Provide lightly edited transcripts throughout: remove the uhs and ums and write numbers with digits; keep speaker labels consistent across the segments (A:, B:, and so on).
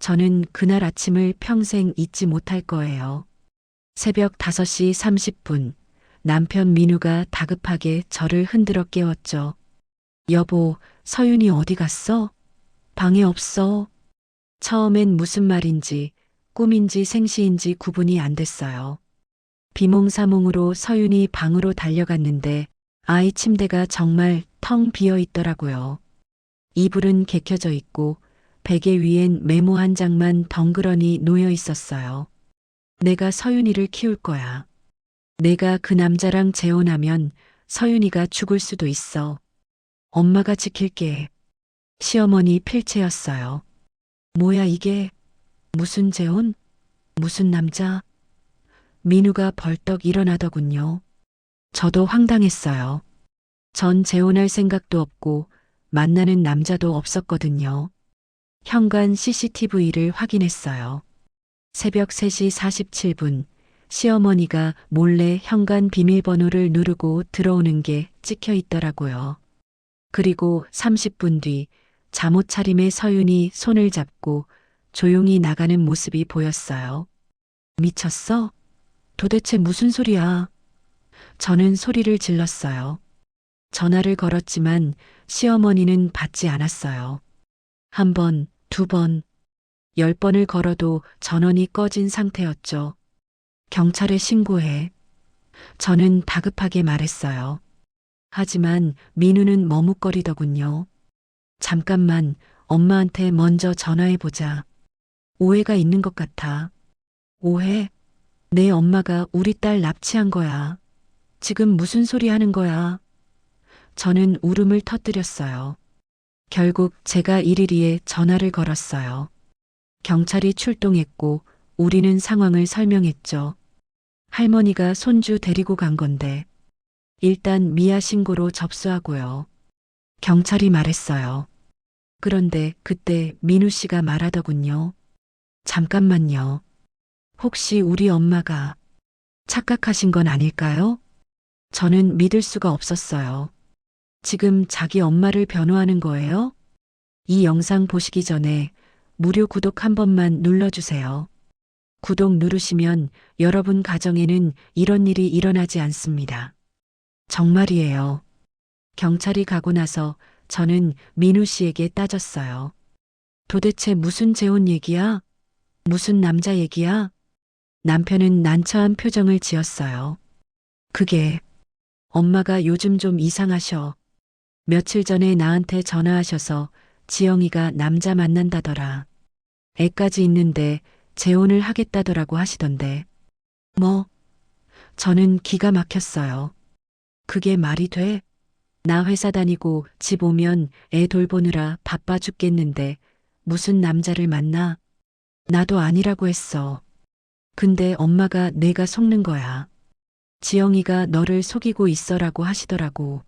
A: 저는 그날 아침을 평생 잊지 못할 거예요. 새벽 5시 30분, 남편 민우가 다급하게 저를 흔들어 깨웠죠. 여보, 서윤이 어디 갔어? 방에 없어. 처음엔 무슨 말인지, 꿈인지 생시인지 구분이 안 됐어요. 비몽사몽으로 서윤이 방으로 달려갔는데 아이 침대가 정말 텅 비어 있더라고요. 이불은 개켜져 있고 베개 위엔 메모 한 장만 덩그러니 놓여 있었어요. 내가 서윤이를 키울 거야. 내가 그 남자랑 재혼하면 서윤이가 죽을 수도 있어. 엄마가 지킬게. 시어머니 필체였어요. 뭐야 이게? 무슨 재혼? 무슨 남자? 민우가 벌떡 일어나더군요. 저도 황당했어요. 전 재혼할 생각도 없고 만나는 남자도 없었거든요. 현관 CCTV를 확인했어요. 새벽 3시 47분, 시어머니가 몰래 현관 비밀번호를 누르고 들어오는 게 찍혀 있더라고요. 그리고 30분 뒤, 잠옷 차림의 서윤이 손을 잡고 조용히 나가는 모습이 보였어요. 미쳤어? 도대체 무슨 소리야? 저는 소리를 질렀어요. 전화를 걸었지만 시어머니는 받지 않았어요. 한 번, 두 번, 10번을 걸어도 전원이 꺼진 상태였죠. 경찰에 신고해. 저는 다급하게 말했어요. 하지만 민우는 머뭇거리더군요. 잠깐만, 엄마한테 먼저 전화해보자. 오해가 있는 것 같아. 오해? 내 엄마가 우리 딸 납치한 거야. 지금 무슨 소리 하는 거야? 저는 울음을 터뜨렸어요. 결국 제가 일일이에 전화를 걸었어요. 경찰이 출동했고 우리는 상황을 설명했죠. 할머니가 손주 데리고 간 건데 일단 미아 신고로 접수하고요. 경찰이 말했어요. 그런데 그때 민우 씨가 말하더군요. 잠깐만요. 혹시 우리 엄마가 착각하신 건 아닐까요? 저는 믿을 수가 없었어요. 지금 자기 엄마를 변호하는 거예요? 이 영상 보시기 전에 무료 구독 한 번만 눌러주세요. 구독 누르시면 여러분 가정에는 이런 일이 일어나지 않습니다. 정말이에요. 경찰이 가고 나서 저는 민우 씨에게 따졌어요. 도대체 무슨 재혼 얘기야? 무슨 남자 얘기야? 남편은 난처한 표정을 지었어요. 그게 엄마가 요즘 좀 이상하셔. 며칠 전에 나한테 전화하셔서 지영이가 남자 만난다더라. 애까지 있는데 재혼을 하겠다더라고 하시던데. 뭐? 저는 기가 막혔어요. 그게 말이 돼? 나 회사 다니고 집 오면 애 돌보느라 바빠 죽겠는데 무슨 남자를 만나? 나도 아니라고 했어. 근데 엄마가 내가 속는 거야. 지영이가 너를 속이고 있어라고 하시더라고.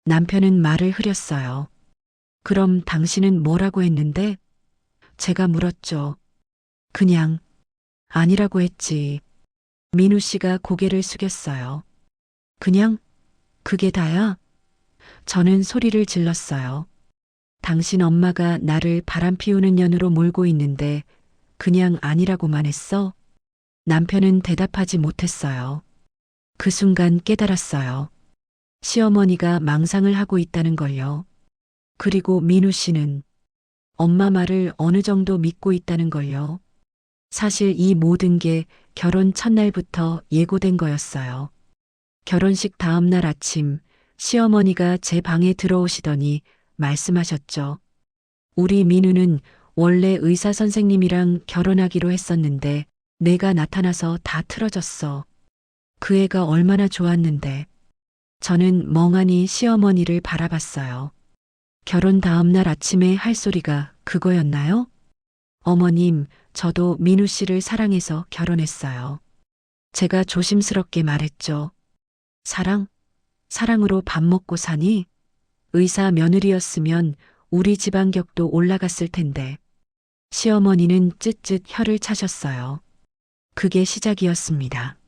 A: 남편은 말을 흐렸어요. 그럼 당신은 뭐라고 했는데? 제가 물었죠. 그냥 아니라고 했지. 민우 씨가 고개를 숙였어요. 그냥? 그게 다야? 저는 소리를 질렀어요. 당신 엄마가 나를 바람 피우는 년으로 몰고 있는데 그냥 아니라고만 했어? 남편은 대답하지 못했어요. 그 순간 깨달았어요. 시어머니가 망상을 하고 있다는 걸요. 그리고 민우 씨는 엄마 말을 어느 정도 믿고 있다는 걸요. 사실 이 모든 게 결혼 첫날부터 예고된 거였어요. 결혼식 다음 날 아침 시어머니가 제 방에 들어오시더니 말씀하셨죠. 우리 민우는 원래 의사 선생님이랑 결혼하기로 했었는데 내가 나타나서 다 틀어졌어. 그 애가 얼마나 좋았는데. 저는 멍하니 시어머니를 바라봤어요. 결혼 다음 날 아침에 할 소리가 그거였나요? 어머님, 저도 민우 씨를 사랑해서 결혼했어요. 제가 조심스럽게 말했죠. 사랑? 사랑으로 밥 먹고 사니? 의사 며느리였으면 우리 집안 격도 올라갔을 텐데. 시어머니는 쯧쯧 혀를 차셨어요. 그게 시작이었습니다.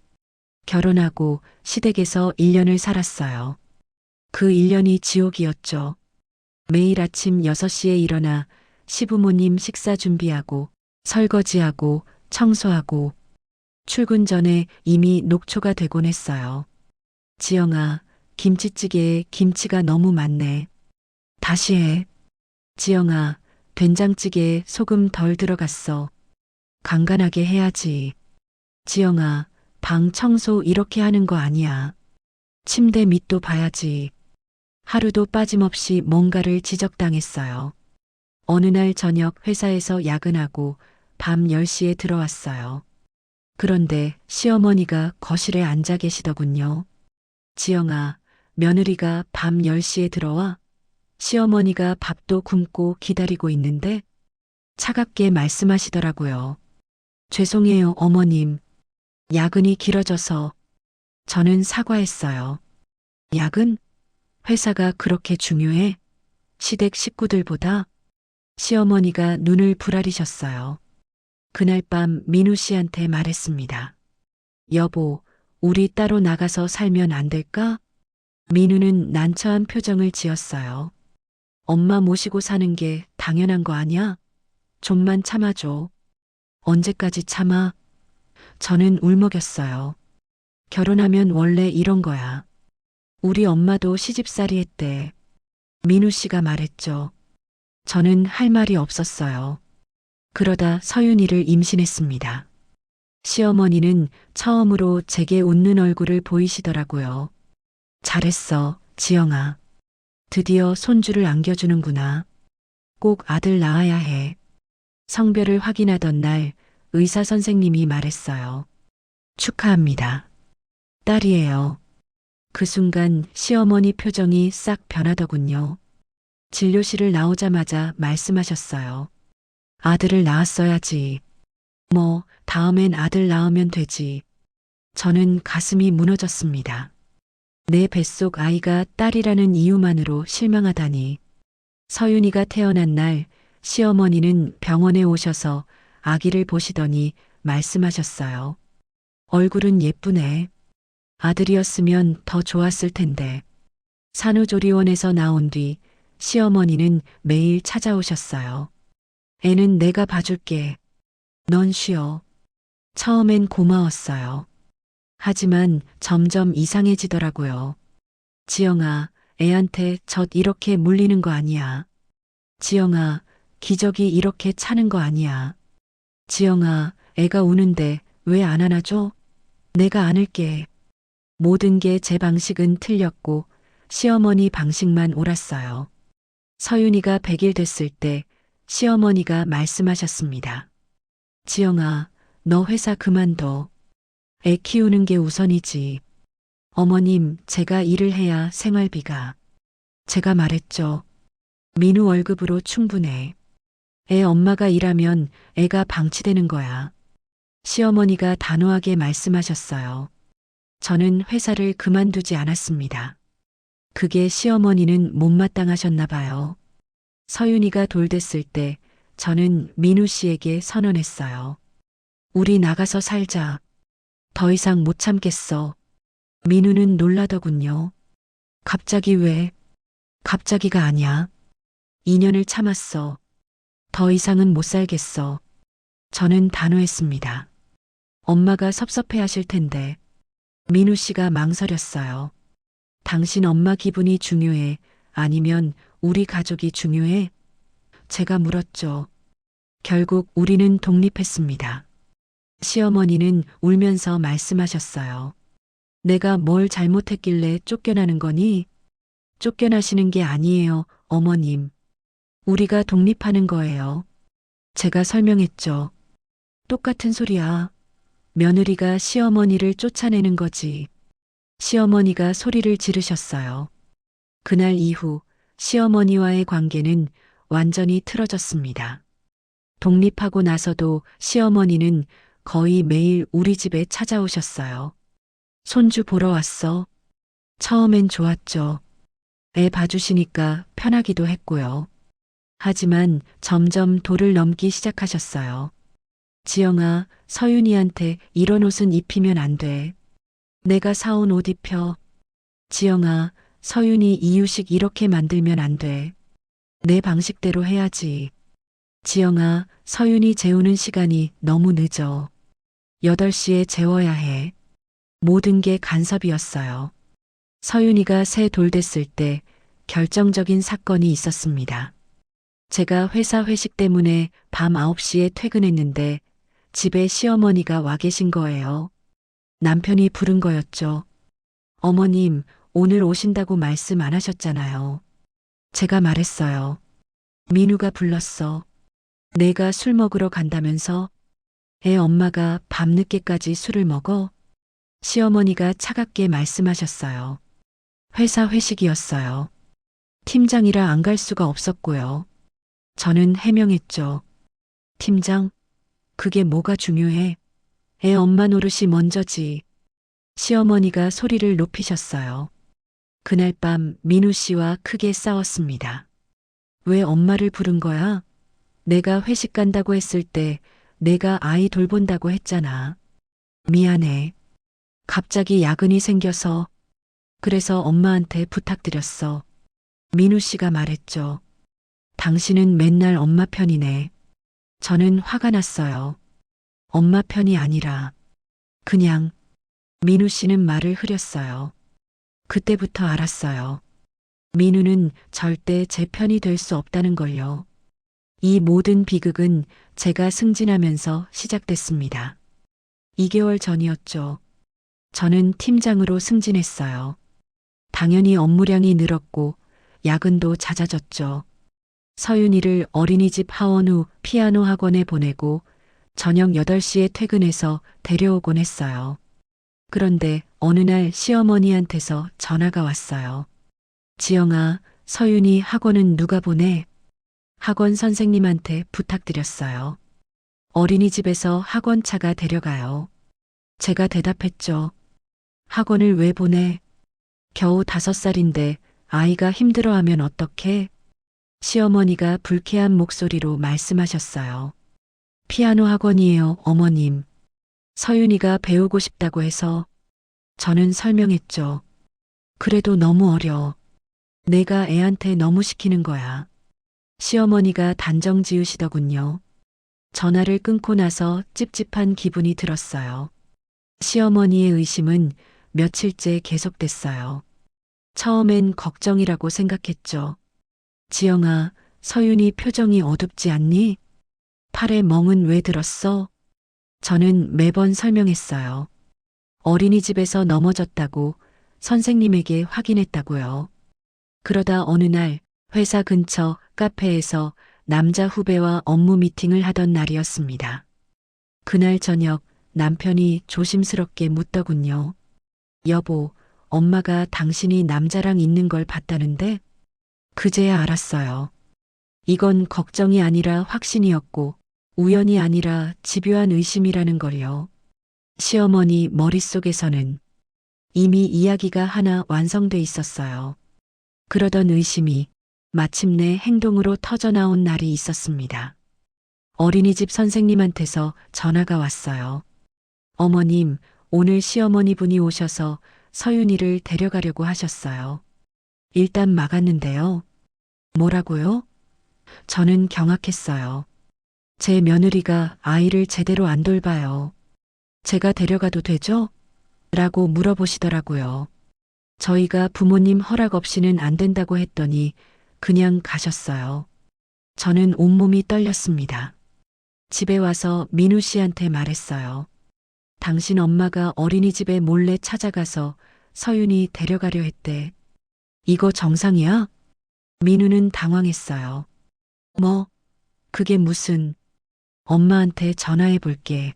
A: 결혼하고 시댁에서 1년을 살았어요. 그 1년이 지옥이었죠. 매일 아침 6시에 일어나 시부모님 식사 준비하고 설거지하고 청소하고 출근 전에 이미 녹초가 되곤 했어요. 지영아, 김치찌개에 김치가 너무 많네. 다시 해. 지영아, 된장찌개에 소금 덜 들어갔어. 간간하게 해야지. 지영아, 방 청소 이렇게 하는 거 아니야. 침대 밑도 봐야지. 하루도 빠짐없이 뭔가를 지적당했어요. 어느 날 저녁 회사에서 야근하고 밤 10시에 들어왔어요. 그런데 시어머니가 거실에 앉아 계시더군요. 지영아, 며느리가 밤 10시에 들어와? 시어머니가 밥도 굶고 기다리고 있는데 차갑게 말씀하시더라고요. 죄송해요, 어머님. 야근이 길어져서. 저는 사과했어요. 야근? 회사가 그렇게 중요해? 시댁 식구들보다? 시어머니가 눈을 부라리셨어요. 그날 밤 민우 씨한테 말했습니다. 여보, 우리 따로 나가서 살면 안 될까? 민우는 난처한 표정을 지었어요. 엄마 모시고 사는 게 당연한 거 아니야? 좀만 참아줘. 언제까지 참아? 저는 울먹였어요. 결혼하면 원래 이런 거야. 우리 엄마도 시집살이 했대. 민우 씨가 말했죠. 저는 할 말이 없었어요. 그러다 서윤이를 임신했습니다. 시어머니는 처음으로 제게 웃는 얼굴을 보이시더라고요. 잘했어, 지영아. 드디어 손주를 안겨주는구나. 꼭 아들 낳아야 해. 성별을 확인하던 날 의사 선생님이 말했어요. 축하합니다. 딸이에요. 그 순간 시어머니 표정이 싹 변하더군요. 진료실을 나오자마자 말씀하셨어요. 아들을 낳았어야지. 뭐, 다음엔 아들 낳으면 되지. 저는 가슴이 무너졌습니다. 내 뱃속 아이가 딸이라는 이유만으로 실망하다니. 서윤이가 태어난 날 시어머니는 병원에 오셔서 아기를 보시더니 말씀하셨어요. 얼굴은 예쁘네. 아들이었으면 더 좋았을 텐데. 산후조리원에서 나온 뒤 시어머니는 매일 찾아오셨어요. 애는 내가 봐줄게. 넌 쉬어. 처음엔 고마웠어요. 하지만 점점 이상해지더라고요. 지영아, 애한테 젖 이렇게 물리는 거 아니야. 지영아, 기저귀 이렇게 차는 거 아니야. 지영아, 애가 우는데 왜 안 안아줘? 내가 안을게. 모든 게 제 방식은 틀렸고 시어머니 방식만 옳았어요. 서윤이가 100일 됐을 때 시어머니가 말씀하셨습니다. 지영아, 너 회사 그만둬. 애 키우는 게 우선이지. 어머님, 제가 일을 해야 생활비가. 제가 말했죠. 민우 월급으로 충분해. 애 엄마가 일하면 애가 방치되는 거야. 시어머니가 단호하게 말씀하셨어요. 저는 회사를 그만두지 않았습니다. 그게 시어머니는 못마땅하셨나 봐요. 서윤이가 돌됐을 때 저는 민우 씨에게 선언했어요. 우리 나가서 살자. 더 이상 못 참겠어. 민우는 놀라더군요. 갑자기 왜? 갑자기가 아니야. 2년을 참았어. 더 이상은 못 살겠어. 저는 단호했습니다. 엄마가 섭섭해 하실 텐데. 민우 씨가 망설였어요. 당신 엄마 기분이 중요해? 아니면 우리 가족이 중요해? 제가 물었죠. 결국 우리는 독립했습니다. 시어머니는 울면서 말씀하셨어요. 내가 뭘 잘못했길래 쫓겨나는 거니? 쫓겨나시는 게 아니에요, 어머님. 우리가 독립하는 거예요. 제가 설명했죠. 똑같은 소리야. 며느리가 시어머니를 쫓아내는 거지. 시어머니가 소리를 지르셨어요. 그날 이후 시어머니와의 관계는 완전히 틀어졌습니다. 독립하고 나서도 시어머니는 거의 매일 우리 집에 찾아오셨어요. 손주 보러 왔어. 처음엔 좋았죠. 애 봐주시니까 편하기도 했고요. 하지만 점점 도를 넘기 시작하셨어요. 지영아, 서윤이한테 이런 옷은 입히면 안 돼. 내가 사온 옷 입혀. 지영아, 서윤이 이유식 이렇게 만들면 안 돼. 내 방식대로 해야지. 지영아, 서윤이 재우는 시간이 너무 늦어. 8시에 재워야 해. 모든 게 간섭이었어요. 서윤이가 새 돌 됐을 때 결정적인 사건이 있었습니다. 제가 회사 회식 때문에 밤 9시에 퇴근했는데 집에 시어머니가 와 계신 거예요. 남편이 부른 거였죠. 어머님, 오늘 오신다고 말씀 안 하셨잖아요. 제가 말했어요. 민우가 불렀어. 내가 술 먹으러 간다면서? 애 엄마가 밤늦게까지 술을 먹어? 시어머니가 차갑게 말씀하셨어요. 회사 회식이었어요. 팀장이라 안 갈 수가 없었고요. 저는 해명했죠. 팀장, 그게 뭐가 중요해? 애 엄마 노릇이 먼저지. 시어머니가 소리를 높이셨어요. 그날 밤 민우 씨와 크게 싸웠습니다. 왜 엄마를 부른 거야? 내가 회식 간다고 했을 때 내가 아이 돌본다고 했잖아. 미안해. 갑자기 야근이 생겨서 그래서 엄마한테 부탁드렸어. 민우 씨가 말했죠. 당신은 맨날 엄마 편이네. 저는 화가 났어요. 엄마 편이 아니라 그냥 민우 씨는 말을 흐렸어요. 그때부터 알았어요. 민우는 절대 제 편이 될 수 없다는 걸요. 이 모든 비극은 제가 승진하면서 시작됐습니다. 2개월 전이었죠. 저는 팀장으로 승진했어요. 당연히 업무량이 늘었고 야근도 잦아졌죠. 서윤이를 어린이집 하원 후 피아노 학원에 보내고 저녁 8시에 퇴근해서 데려오곤 했어요. 그런데 어느 날 시어머니한테서 전화가 왔어요. 지영아, 서윤이 학원은 누가 보내? 학원 선생님한테 부탁드렸어요. 어린이집에서 학원차가 데려가요. 제가 대답했죠. 학원을 왜 보내? 겨우 5살인데 아이가 힘들어하면 어떡해? 시어머니가 불쾌한 목소리로 말씀하셨어요. 피아노 학원이에요, 어머님. 서윤이가 배우고 싶다고 해서. 저는 설명했죠. 그래도 너무 어려. 내가 애한테 너무 시키는 거야. 시어머니가 단정 지으시더군요. 전화를 끊고 나서 찝찝한 기분이 들었어요. 시어머니의 의심은 며칠째 계속됐어요. 처음엔 걱정이라고 생각했죠. 지영아, 서윤이 표정이 어둡지 않니? 팔에 멍은 왜 들었어? 저는 매번 설명했어요. 어린이집에서 넘어졌다고 선생님에게 확인했다고요. 그러다 어느 날 회사 근처 카페에서 남자 후배와 업무 미팅을 하던 날이었습니다. 그날 저녁 남편이 조심스럽게 묻더군요. 여보, 엄마가 당신이 남자랑 있는 걸 봤다는데? 그제야 알았어요. 이건 걱정이 아니라 확신이었고 우연이 아니라 집요한 의심이라는 걸요. 시어머니 머릿속에서는 이미 이야기가 하나 완성돼 있었어요. 그러던 의심이 마침내 행동으로 터져나온 날이 있었습니다. 어린이집 선생님한테서 전화가 왔어요. 어머님, 오늘 시어머니 분이 오셔서 서윤이를 데려가려고 하셨어요. 일단 막았는데요. 뭐라고요? 저는 경악했어요. 제 며느리가 아이를 제대로 안 돌봐요. 제가 데려가도 되죠? 라고 물어보시더라고요. 저희가 부모님 허락 없이는 안 된다고 했더니 그냥 가셨어요. 저는 온몸이 떨렸습니다. 집에 와서 민우 씨한테 말했어요. 당신 엄마가 어린이집에 몰래 찾아가서 서윤이 데려가려 했대. 이거 정상이야? 민우는 당황했어요. 뭐, 그게 무슨, 엄마한테 전화해 볼게.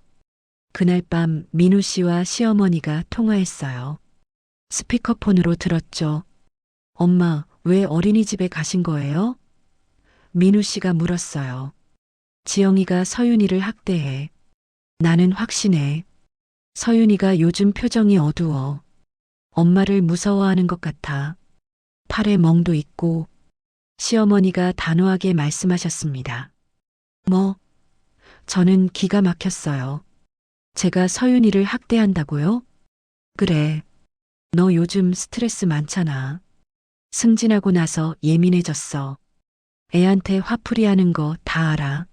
A: 그날 밤 민우 씨와 시어머니가 통화했어요. 스피커폰으로 들었죠. 엄마, 왜 어린이집에 가신 거예요? 민우 씨가 물었어요. 지영이가 서윤이를 학대해. 나는 확신해. 서윤이가 요즘 표정이 어두워. 엄마를 무서워하는 것 같아. 팔에 멍도 있고. 시어머니가 단호하게 말씀하셨습니다. 뭐? 저는 기가 막혔어요. 제가 서윤이를 학대한다고요? 그래. 너 요즘 스트레스 많잖아. 승진하고 나서 예민해졌어. 애한테 화풀이 하는 거 다 알아.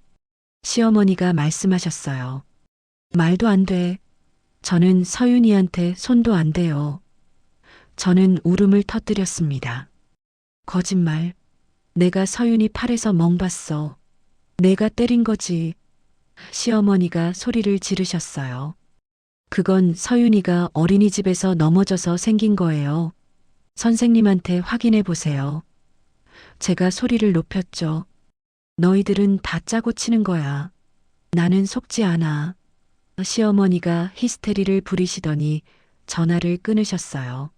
A: 시어머니가 말씀하셨어요. 말도 안 돼. 저는 서윤이한테 손도 안 대요. 저는 울음을 터뜨렸습니다. 거짓말. 내가 서윤이 팔에서 멍 봤어. 내가 때린 거지. 시어머니가 소리를 지르셨어요. 그건 서윤이가 어린이집에서 넘어져서 생긴 거예요. 선생님한테 확인해 보세요. 제가 소리를 높였죠. 너희들은 다 짜고 치는 거야. 나는 속지 않아. 시어머니가 히스테리를 부리시더니 전화를 끊으셨어요.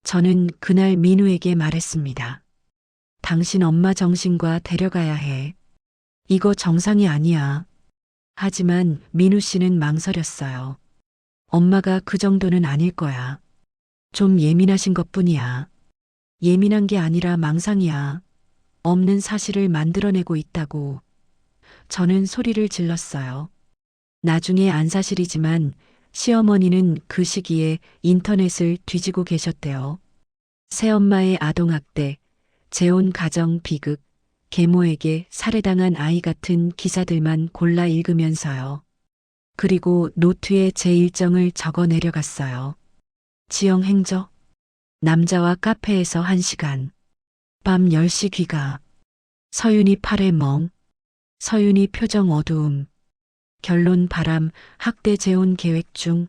A: 저는 그날 민우에게 말했습니다. 당신 엄마 정신과 데려가야 해. 이거 정상이 아니야. 하지만 민우 씨는 망설였어요. 엄마가 그 정도는 아닐 거야. 좀 예민하신 것뿐이야. 예민한 게 아니라 망상이야. 없는 사실을 만들어내고 있다고. 저는 소리를 질렀어요. 나중에 안 사실이지만 시어머니는 그 시기에 인터넷을 뒤지고 계셨대요. 새엄마의 아동학대, 재혼 가정 비극, 계모에게 살해당한 아이 같은 기사들만 골라 읽으면서요. 그리고 노트에 제 일정을 적어 내려갔어요. 지영 행적, 남자와 카페에서 1시간, 밤 10시 귀가, 서윤이 팔에 멍, 서윤이 표정 어두움, 결론 바람, 학대 재혼 계획 중,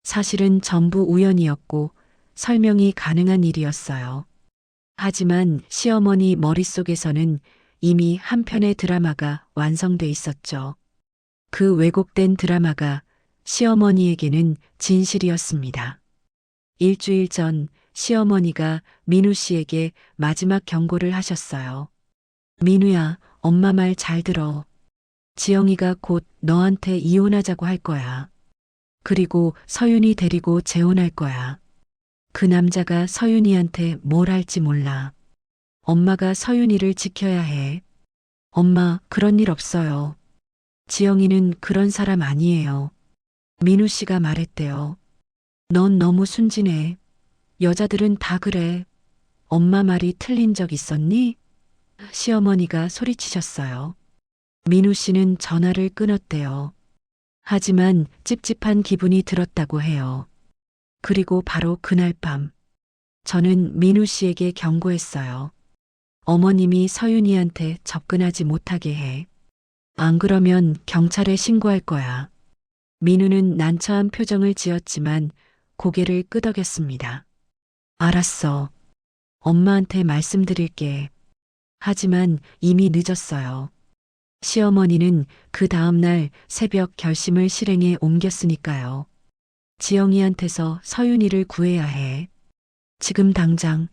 A: 사실은 전부 우연이었고 설명이 가능한 일이었어요. 하지만 시어머니 머릿속에서는 이미 한 편의 드라마가 완성돼 있었죠. 그 왜곡된 드라마가 시어머니에게는 진실이었습니다. 일주일 전 시어머니가 민우 씨에게 마지막 경고를 하셨어요. 민우야, 엄마 말 잘 들어. 지영이가 곧 너한테 이혼하자고 할 거야. 그리고 서윤이 데리고 재혼할 거야. 그 남자가 서윤이한테 뭘 할지 몰라. 엄마가 서윤이를 지켜야 해. 엄마, 그런 일 없어요. 지영이는 그런 사람 아니에요. 민우 씨가 말했대요. 넌 너무 순진해. 여자들은 다 그래. 엄마 말이 틀린 적 있었니? 시어머니가 소리치셨어요. 민우 씨는 전화를 끊었대요. 하지만 찝찝한 기분이 들었다고 해요. 그리고 바로 그날 밤, 저는 민우 씨에게 경고했어요. 어머님이 서윤이한테 접근하지 못하게 해. 안 그러면 경찰에 신고할 거야. 민우는 난처한 표정을 지었지만 고개를 끄덕였습니다. 알았어. 엄마한테 말씀드릴게. 하지만 이미 늦었어요. 시어머니는 그 다음날 새벽 결심을 실행에 옮겼으니까요. 지영이한테서 서윤이를 구해야 해. 지금 당장.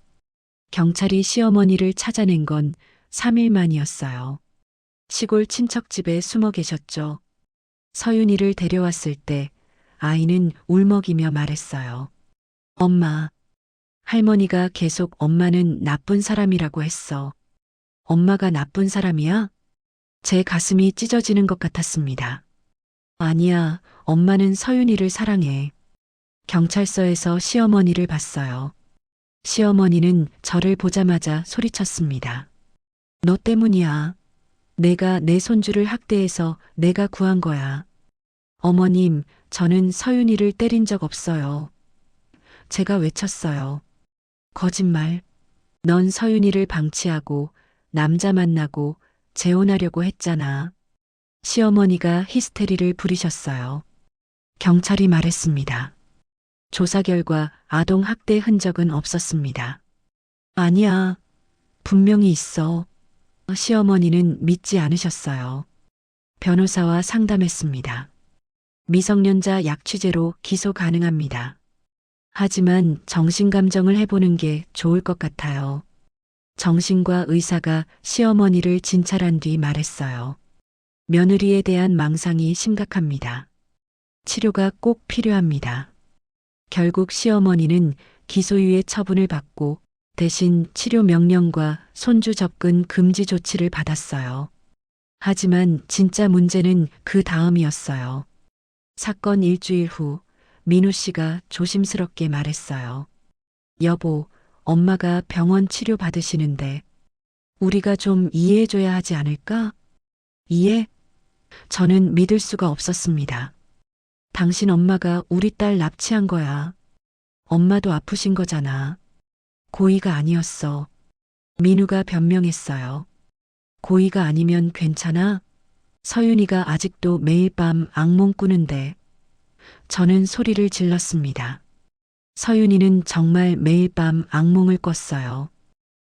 A: 경찰이 시어머니를 찾아낸 건 3일 만이었어요. 시골 친척집에 숨어 계셨죠. 서윤이를 데려왔을 때 아이는 울먹이며 말했어요. 엄마. 할머니가 계속 엄마는 나쁜 사람이라고 했어. 엄마가 나쁜 사람이야? 제 가슴이 찢어지는 것 같았습니다. 아니야, 엄마는 서윤이를 사랑해. 경찰서에서 시어머니를 봤어요. 시어머니는 저를 보자마자 소리쳤습니다. 너 때문이야. 내가 내 손주를 학대해서 내가 구한 거야. 어머님, 저는 서윤이를 때린 적 없어요. 제가 외쳤어요. 거짓말. 넌 서윤이를 방치하고 남자 만나고 재혼하려고 했잖아. 시어머니가 히스테리를 부리셨어요. 경찰이 말했습니다. 조사 결과 아동 학대 흔적은 없었습니다. 아니야. 분명히 있어. 시어머니는 믿지 않으셨어요. 변호사와 상담했습니다. 미성년자 약취죄로 기소 가능합니다. 하지만 정신감정을 해보는 게 좋을 것 같아요. 정신과 의사가 시어머니를 진찰한 뒤 말했어요. 며느리에 대한 망상이 심각합니다. 치료가 꼭 필요합니다. 결국 시어머니는 기소유예 처분을 받고 대신 치료 명령과 손주 접근 금지 조치를 받았어요. 하지만 진짜 문제는 그 다음이었어요. 사건 일주일 후 민우 씨가 조심스럽게 말했어요. 여보, 엄마가 병원 치료 받으시는데 우리가 좀 이해해줘야 하지 않을까? 이해? 저는 믿을 수가 없었습니다. 당신 엄마가 우리 딸 납치한 거야. 엄마도 아프신 거잖아. 고의가 아니었어. 민우가 변명했어요. 고의가 아니면 괜찮아? 서윤이가 아직도 매일 밤 악몽 꾸는데 저는 소리를 질렀습니다. 서윤이는 정말 매일 밤 악몽을 꿨어요.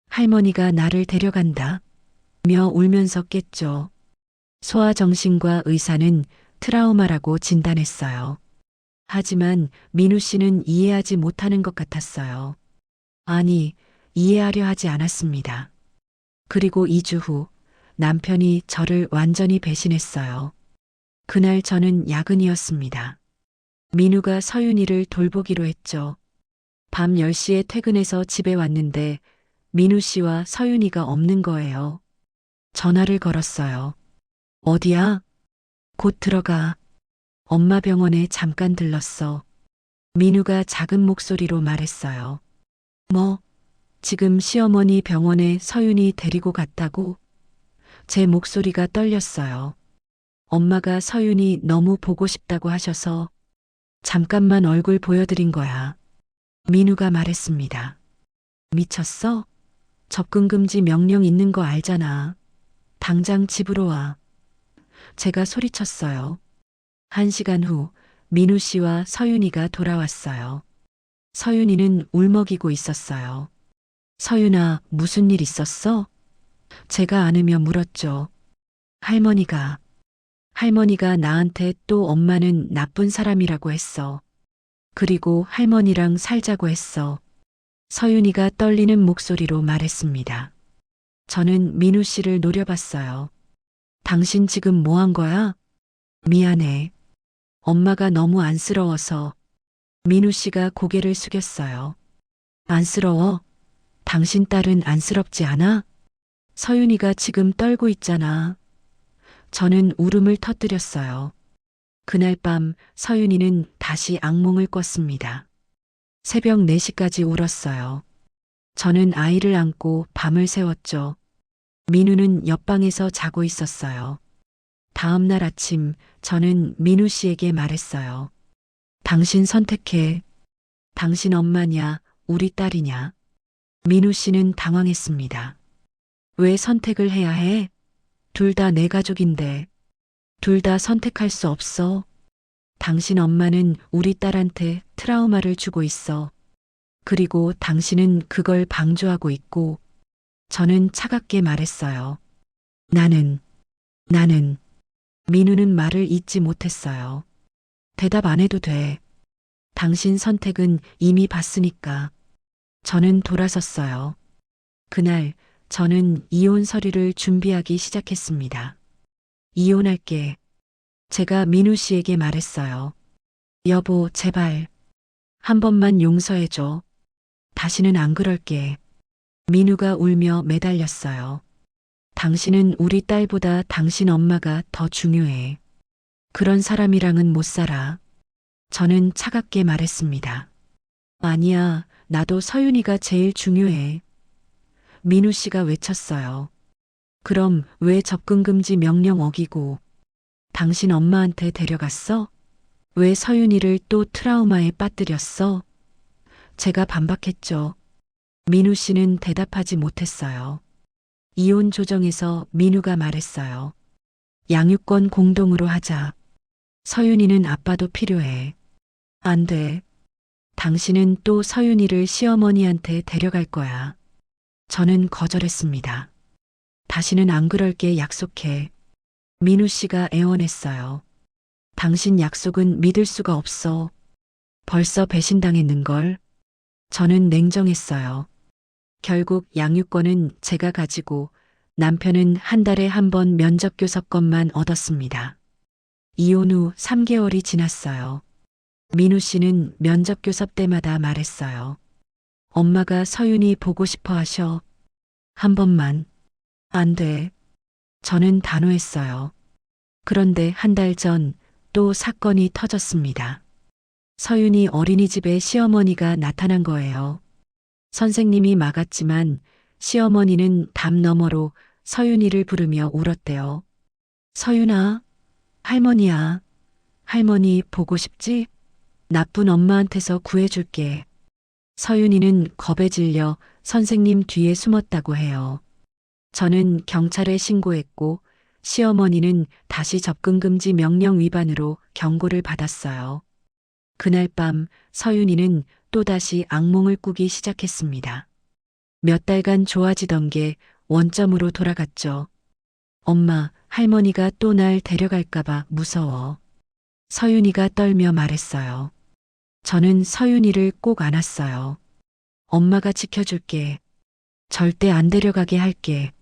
A: 할머니가 나를 데려간다 며 울면서 깼죠. 소아정신과 의사는 트라우마라고 진단했어요. 하지만 민우 씨는 이해하지 못하는 것 같았어요. 아니, 이해하려 하지 않았습니다. 그리고 2주 후 남편이 저를 완전히 배신했어요. 그날 저는 야근이었습니다. 민우가 서윤이를 돌보기로 했죠. 밤 10시에 퇴근해서 집에 왔는데 민우 씨와 서윤이가 없는 거예요. 전화를 걸었어요. 어디야? 곧 들어가. 엄마 병원에 잠깐 들렀어. 민우가 작은 목소리로 말했어요. 뭐, 지금 시어머니 병원에 서윤이 데리고 갔다고? 제 목소리가 떨렸어요. 엄마가 서윤이 너무 보고 싶다고 하셔서 잠깐만 얼굴 보여드린 거야. 민우가 말했습니다. 미쳤어? 접근금지 명령 있는 거 알잖아. 당장 집으로 와. 제가 소리쳤어요. 1시간 후 민우 씨와 서윤이가 돌아왔어요. 서윤이는 울먹이고 있었어요. 서윤아, 무슨 일 있었어? 제가 안으며 물었죠. 할머니가 나한테 또 엄마는 나쁜 사람이라고 했어. 그리고 할머니랑 살자고 했어. 서윤이가 떨리는 목소리로 말했습니다. 저는 민우 씨를 노려봤어요. 당신 지금 뭐 한 거야? 미안해. 엄마가 너무 안쓰러워서. 민우 씨가 고개를 숙였어요. 안쓰러워? 당신 딸은 안쓰럽지 않아? 서윤이가 지금 떨고 있잖아. 저는 울음을 터뜨렸어요. 그날 밤 서윤이는 다시 악몽을 꿨습니다. 새벽 4시까지 울었어요. 저는 아이를 안고 밤을 새웠죠. 민우는 옆방에서 자고 있었어요. 다음 날 아침 저는 민우 씨에게 말했어요. 당신 선택해. 당신 엄마냐, 우리 딸이냐. 민우 씨는 당황했습니다. 왜 선택을 해야 해? 둘 다 내 가족인데. 둘 다 선택할 수 없어. 당신 엄마는 우리 딸한테 트라우마를 주고 있어. 그리고 당신은 그걸 방조하고 있고, 저는 차갑게 말했어요. 나는. 민우는 말을 잇지 못했어요. 대답 안 해도 돼. 당신 선택은 이미 봤으니까. 저는 돌아섰어요. 그날 저는 이혼 서류를 준비하기 시작했습니다. 이혼할게. 제가 민우 씨에게 말했어요. 여보, 제발. 한 번만 용서해줘. 다시는 안 그럴게. 민우가 울며 매달렸어요. 당신은 우리 딸보다 당신 엄마가 더 중요해. 그런 사람이랑은 못 살아. 저는 차갑게 말했습니다. 아니야, 나도 서윤이가 제일 중요해. 민우 씨가 외쳤어요. 그럼 왜 접근금지 명령 어기고 당신 엄마한테 데려갔어? 왜 서윤이를 또 트라우마에 빠뜨렸어? 제가 반박했죠. 민우 씨는 대답하지 못했어요. 이혼 조정에서 민우가 말했어요. 양육권 공동으로 하자. 서윤이는 아빠도 필요해. 안 돼. 당신은 또 서윤이를 시어머니한테 데려갈 거야. 저는 거절했습니다. 다시는 안 그럴게 약속해. 민우 씨가 애원했어요. 당신 약속은 믿을 수가 없어. 벌써 배신당했는걸. 저는 냉정했어요. 결국 양육권은 제가 가지고 남편은 한 달에 한 번 면접교섭권만 얻었습니다. 이혼 후 3개월이 지났어요. 민우 씨는 면접교섭 때마다 말했어요. 엄마가 서윤이 보고 싶어 하셔. 한 번만. 안 돼. 저는 단호했어요. 그런데 한 달 전 또 사건이 터졌습니다. 서윤이 어린이집에 시어머니가 나타난 거예요. 선생님이 막았지만 시어머니는 담 너머로 서윤이를 부르며 울었대요. 서윤아, 할머니야. 할머니 보고 싶지? 나쁜 엄마한테서 구해줄게. 서윤이는 겁에 질려 선생님 뒤에 숨었다고 해요. 저는 경찰에 신고했고 시어머니는 다시 접근 금지 명령 위반으로 경고를 받았어요. 그날 밤 서윤이는 또다시 악몽을 꾸기 시작했습니다. 몇 달간 좋아지던 게 원점으로 돌아갔죠. 엄마, 할머니가 또 날 데려갈까봐 무서워. 서윤이가 떨며 말했어요. 저는 서윤이를 꼭 안았어요. 엄마가 지켜줄게. 절대 안 데려가게 할게.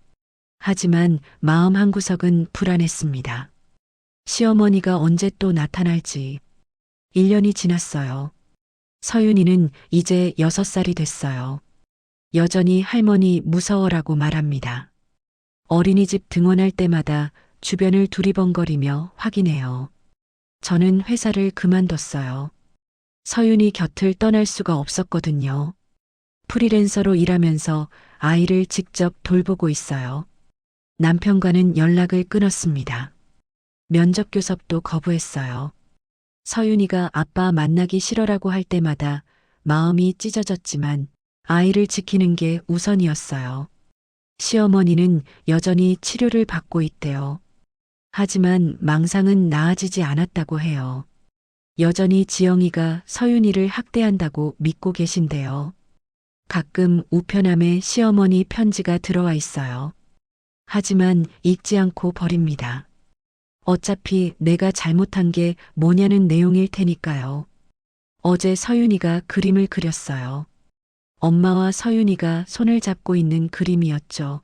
A: 하지만 마음 한구석은 불안했습니다. 시어머니가 언제 또 나타날지. 1년이 지났어요. 서윤이는 이제 6살이 됐어요. 여전히 할머니 무서워라고 말합니다. 어린이집 등원할 때마다 주변을 두리번거리며 확인해요. 저는 회사를 그만뒀어요. 서윤이 곁을 떠날 수가 없었거든요. 프리랜서로 일하면서 아이를 직접 돌보고 있어요. 남편과는 연락을 끊었습니다. 면접 교섭도 거부했어요. 서윤이가 아빠 만나기 싫어라고 할 때마다 마음이 찢어졌지만 아이를 지키는 게 우선이었어요. 시어머니는 여전히 치료를 받고 있대요. 하지만 망상은 나아지지 않았다고 해요. 여전히 지영이가 서윤이를 학대한다고 믿고 계신데요. 가끔 우편함에 시어머니 편지가 들어와 있어요. 하지만 읽지 않고 버립니다. 어차피 내가 잘못한 게 뭐냐는 내용일 테니까요. 어제 서윤이가 그림을 그렸어요. 엄마와 서윤이가 손을 잡고 있는 그림이었죠.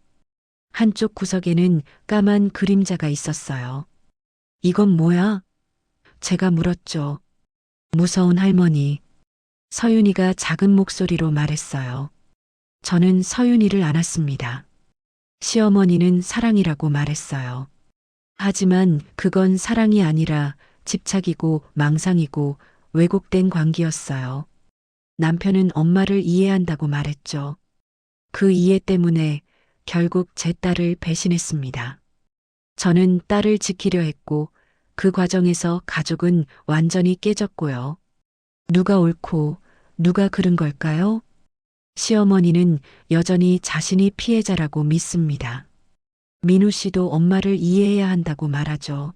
A: 한쪽 구석에는 까만 그림자가 있었어요. 이건 뭐야? 제가 물었죠. 무서운 할머니. 서윤이가 작은 목소리로 말했어요. 저는 서윤이를 안았습니다. 시어머니는 사랑이라고 말했어요. 하지만 그건 사랑이 아니라 집착이고 망상이고 왜곡된 관계였어요. 남편은 엄마를 이해한다고 말했죠. 그 이해 때문에 결국 제 딸을 배신했습니다. 저는 딸을 지키려 했고 그 과정에서 가족은 완전히 깨졌고요. 누가 옳고 누가 그른 걸까요? 시어머니는 여전히 자신이 피해자라고 믿습니다. 민우 씨도 엄마를 이해해야 한다고 말하죠.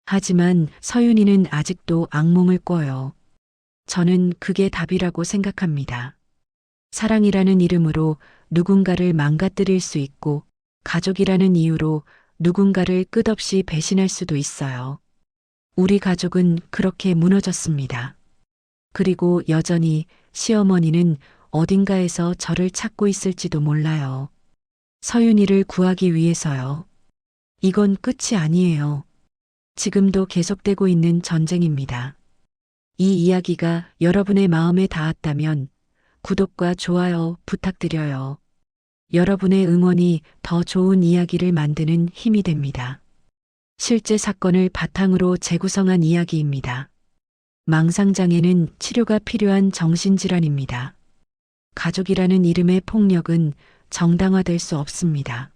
A: 하지만 서윤이는 아직도 악몽을 꿔요. 저는 그게 답이라고 생각합니다. 사랑이라는 이름으로 누군가를 망가뜨릴 수 있고 가족이라는 이유로 누군가를 끝없이 배신할 수도 있어요. 우리 가족은 그렇게 무너졌습니다. 그리고 여전히 시어머니는 어딘가에서 저를 찾고 있을지도 몰라요. 서윤이를 구하기 위해서요. 이건 끝이 아니에요. 지금도 계속되고 있는 전쟁입니다. 이 이야기가 여러분의 마음에 닿았다면 구독과 좋아요 부탁드려요. 여러분의 응원이 더 좋은 이야기를 만드는 힘이 됩니다. 실제 사건을 바탕으로 재구성한 이야기입니다. 망상장애는 치료가 필요한 정신질환입니다. 가족이라는 이름의 폭력은 정당화될 수 없습니다.